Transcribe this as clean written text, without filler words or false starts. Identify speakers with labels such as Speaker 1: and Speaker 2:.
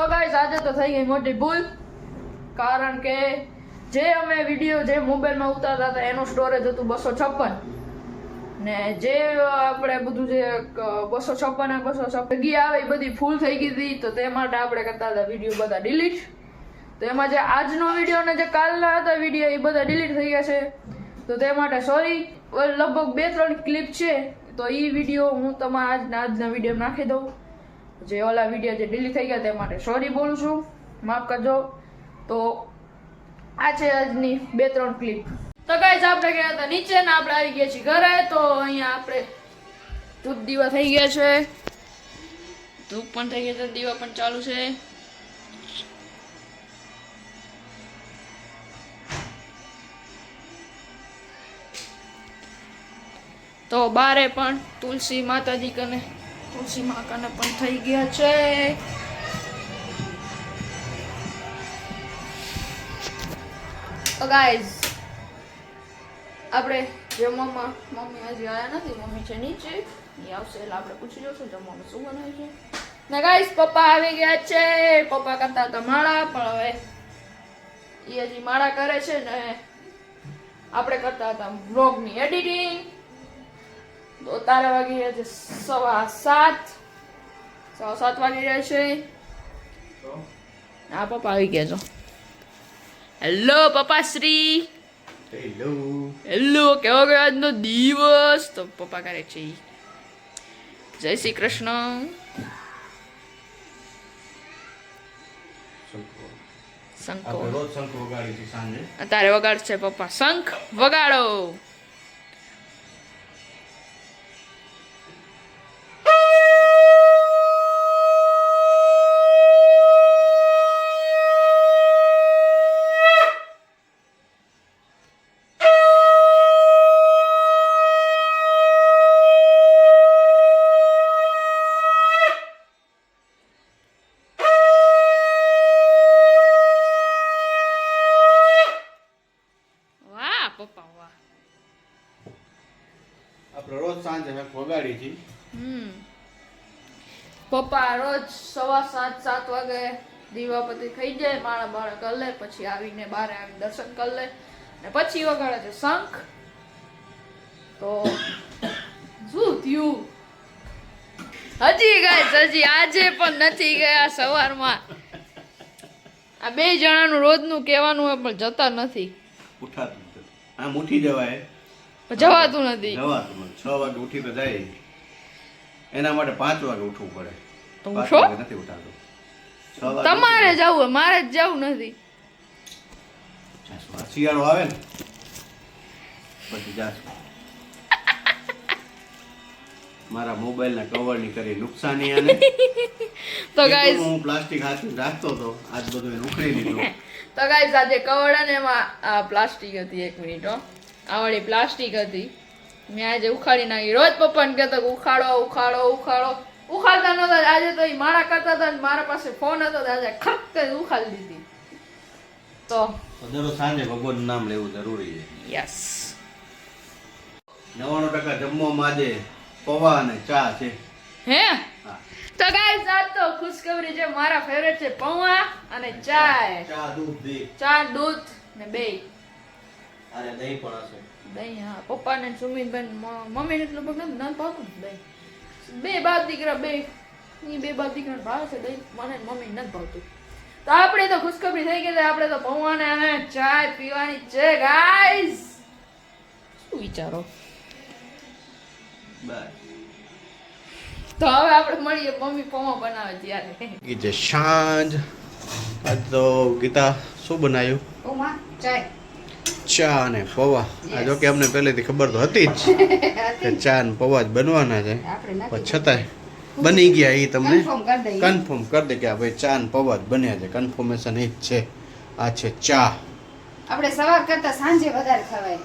Speaker 1: તો ગાઈસ આજે તો થઈ ગઈ મોટી ભૂલ, કારણ કે જે અમે વિડીયો જે મોબાઈલમાં ઉતારતા હતા એનું સ્ટોરેજ હતું 256 ને જે આપણે બધું જે 256 અને 256 જગ્યા આવે એ બધી ફૂલ થઈ ગઈ હતી. તો તે માટે આપણે કરતા હતા વિડીયો બધા ડિલીટ. તો એમાં જે આજનો વિડીયો અને જે કાલના હતા વિડીયો એ બધા ડિલીટ થઈ ગયા છે. તો તે માટે સોરી. લગભગ 2-3 ક્લિપ છે તો એ વિડીયો હું તમારા આજના વિડીયો નાખી દઉં. જે ઓલા વિડીયો જે ડિલીટ થઈ ગયા તે માટે સોરી બોલું છું, માફ કરજો. તો આ છે આજની 2-3 ક્લિપ. તો ગાઈસ આપણે ગયા હતા નીચે ને આપણે આવી ગયા છીએ ઘરે. તો અહીંયા આપણે ધૂપ દીવા થઈ ગયા છે, ધૂપ પણ થઈ ગયા છે, દીવા પણ ચાલુ છે. તો બારે પણ તુલસી માતાજી કને તુલસી માતાને પણ થઈ ગયા છે. તો ગાઈઝ આપણે જમવામાં મમ્મી હજી આવ્યા નથી, મમ્મી છે નીચે, એ આવશે એટલે આપણે પૂછી જોશું જમવામાં શું બનાવે છે. ને ગાઈઝ પપ્પા આવી ગયા છે. પપ્પા કરતા હતા માળા, પણ હવે એ હજી માળા કરે છે ને આપણે કરતા હતા વ્લોગની એડિટિંગ. તો તારે વાગી રહ્યા છે 7:15 વાગી રહ્યા છે. હા પપ્પા આવી ગયા છો. હેલો પપ્પા શ્રી.
Speaker 2: હેલો
Speaker 1: હેલો, કેવો ગયો આજનો દિવસ? તો પપ્પા કરે છે જય શ્રી કૃષ્ણ. શંખ
Speaker 2: રોજ શંખ વગાડી છે સાંજે.
Speaker 1: અત્યારે વગાડશે પપ્પા શંખ. વગાડો. પપ્પા વાહ.
Speaker 2: આપણે રોજ સાંજે શંખ વગાડી છે.
Speaker 1: પપ્પા રોજ 7:15 વાગે દીવાપતિ થઈ જાય, માળા બાળા કરી લે, પછી આવીને બારે આવીને દર્શન કરી લે ને પછી વગાડે છે શંખ. તો શું થયું? હજી ગાઈસ હજી આજે પણ નથી ગયા સવારમાં. આ 2 જણાનું રોજનું કહેવાનું હોય પણ જતા નથી.
Speaker 2: ઉઠાતું નથી. આમ ઉઠી જવાય
Speaker 1: પણ જવાતું નથી.
Speaker 2: જવાતું નથી. 6 વાગે ઉઠી તો જાય, એના માટે 5 વાગે ઉઠવું પડે.
Speaker 1: તો
Speaker 2: 5
Speaker 1: ઉઠો.
Speaker 2: વાગે નથી ઉઠાતું. 6 વાગે
Speaker 1: તમારે જવું હોય, મારે જ જવું નથી.
Speaker 2: જાશું. શિયાળો આવે ને પછી જાશું. મારા મોબાઈલના કવરની કરી નુકસાની આને.
Speaker 1: તો ગાઈસ
Speaker 2: હું પ્લાસ્ટિક હાથમાં રાખતો હતો, આજ બધું એને ઉખડી લીધું.
Speaker 1: તો ગાઈસ આજે કવડ અને એમાં આ પ્લાસ્ટિક હતી. 1 મિનિટ હો, આ વાળી પ્લાસ્ટિક હતી, મેં આજે ઉખાડી નાખી. રોજ પપ્પાને કહેતો કે ઉખાડો ઉખાડો ઉખાડો, ઉખાડતા નહોતા. આજે તો એ માળા કરતા હતા, મારા પાસે ફોન હતો, આજે ખક કરીને ઉખાડી દીધી. તો
Speaker 2: દરરોજ સાંજે ભગવાનનું નામ લેવું જરૂરી છે.
Speaker 1: યસ,
Speaker 2: 99% જમવામાં આજે પૌવા અને ચા છે.
Speaker 1: હે
Speaker 2: હા.
Speaker 1: તો ગાઈસ આજ તો ખુશખબરી છે, મારા ફેવરેટ છે પૌવા અને ચાય.
Speaker 2: ચા દૂધ દે.
Speaker 1: ચા દૂધ ને 2
Speaker 2: અરે દહીં પણ હશે.
Speaker 1: દહીં. હા, પપ્પા ને સુમિતબેન મમ્મી ને એટલું બધું ન ભાવતું દહીં. 2 બાપ દીકરા 2 બાપ દીકરા ભાવે છે દહીં, મને મમ્મી નથી ભાવતું. તો આપણે તો ખુશખબરી થઈ ગઈ છે, આપણે તો પૌવા ને અને ચાય પીવાની છે ગાઈસ. શું વિચારો?
Speaker 2: બસ.
Speaker 1: તો હવે આપણે મળીએ મમ્મી પૌવા બનાવે ત્યારે.
Speaker 2: એ જે સાંજ આજ તો ગીતા શું બનાવ્યું?
Speaker 1: પૌવા ચાય.
Speaker 2: ચા અને પૌવા. આ જો કે અમને પહેલેથી ખબર તો હતી જ કે ચા અને પૌવા જ બનવાના છે, પણ છતાંય બની ગયા. એ તમને કન્ફર્મ કરી દે કે આ ભાઈ ચા અને પૌવા જ બન્યા છે. કન્ફર્મેશન એ જ છે. આ છે ચા.
Speaker 3: આપણે સવાર કરતા સાંજે વધારે ખવાય.